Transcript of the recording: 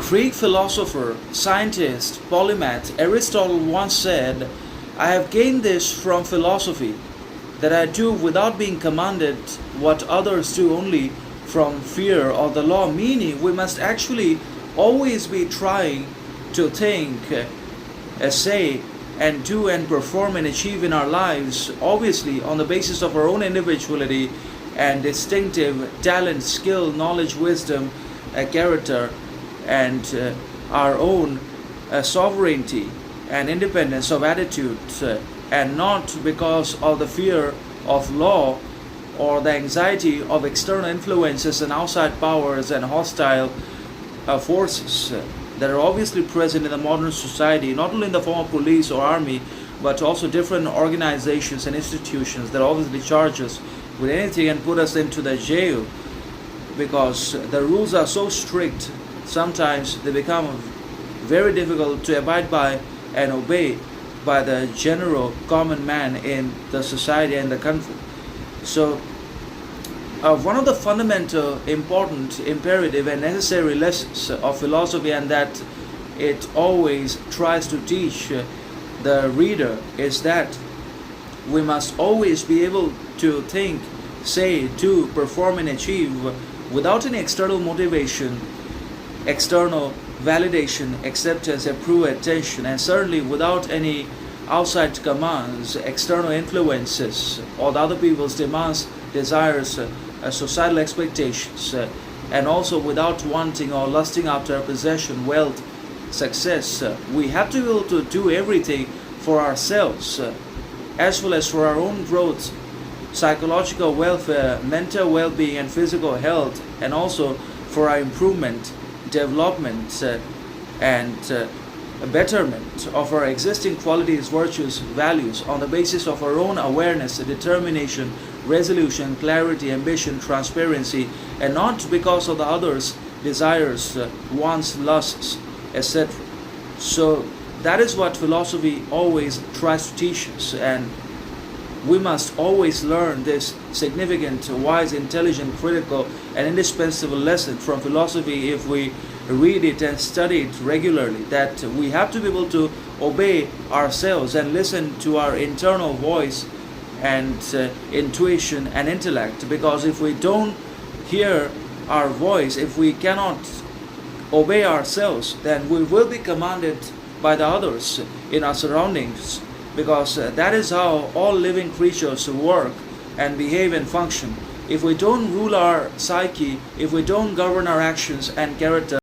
Greek philosopher, scientist, polymath Aristotle once said, "I have gained this from philosophy, that I do without being commanded what others do only from fear or the law," meaning we must actually always be trying to think, say, and do and perform and achieve in our lives, obviously on the basis of our own individuality and distinctive talent, skill, knowledge, wisdom, character, and our own sovereignty and independence of attitude, and not because of the fear of law or the anxiety of external influences and outside powers and hostile forces that are obviously present in the modern society, not only in the form of police or army, but also different organizations and institutions that obviously charge us with anything and put us into the jail because the rules are so strict. Sometimes they become very difficult to abide by and obey by the general common man in the society and the country. So one of the fundamental, important, imperative and necessary lessons of philosophy, and that it always tries to teach the reader, is that we must always be able to think, say, do, perform and achieve without any external motivation, external validation, acceptance, approval, attention, and certainly without any outside commands, external influences, or the other people's demands, desires, societal expectations, and also without wanting or lusting after possession, wealth, success. We have to be able to do everything for ourselves, as well as for our own growth, psychological welfare, mental well-being, and physical health, and also for our improvement, development, and betterment of our existing qualities, virtues, values on the basis of our own awareness, determination, resolution, clarity, ambition, transparency, and not because of the others' desires, wants, lusts, etc. So that is what philosophy always tries to teach us, and we must always learn this significant, wise, intelligent, critical, and indispensable lesson from philosophy if we read it and study it regularly, that we have to be able to obey ourselves and listen to our internal voice and intuition and intellect, because if we don't hear our voice, if we cannot obey ourselves, then we will be commanded by the others in our surroundings, because that is how all living creatures work and behave and function. If we don't rule our psyche, if we don't govern our actions and character,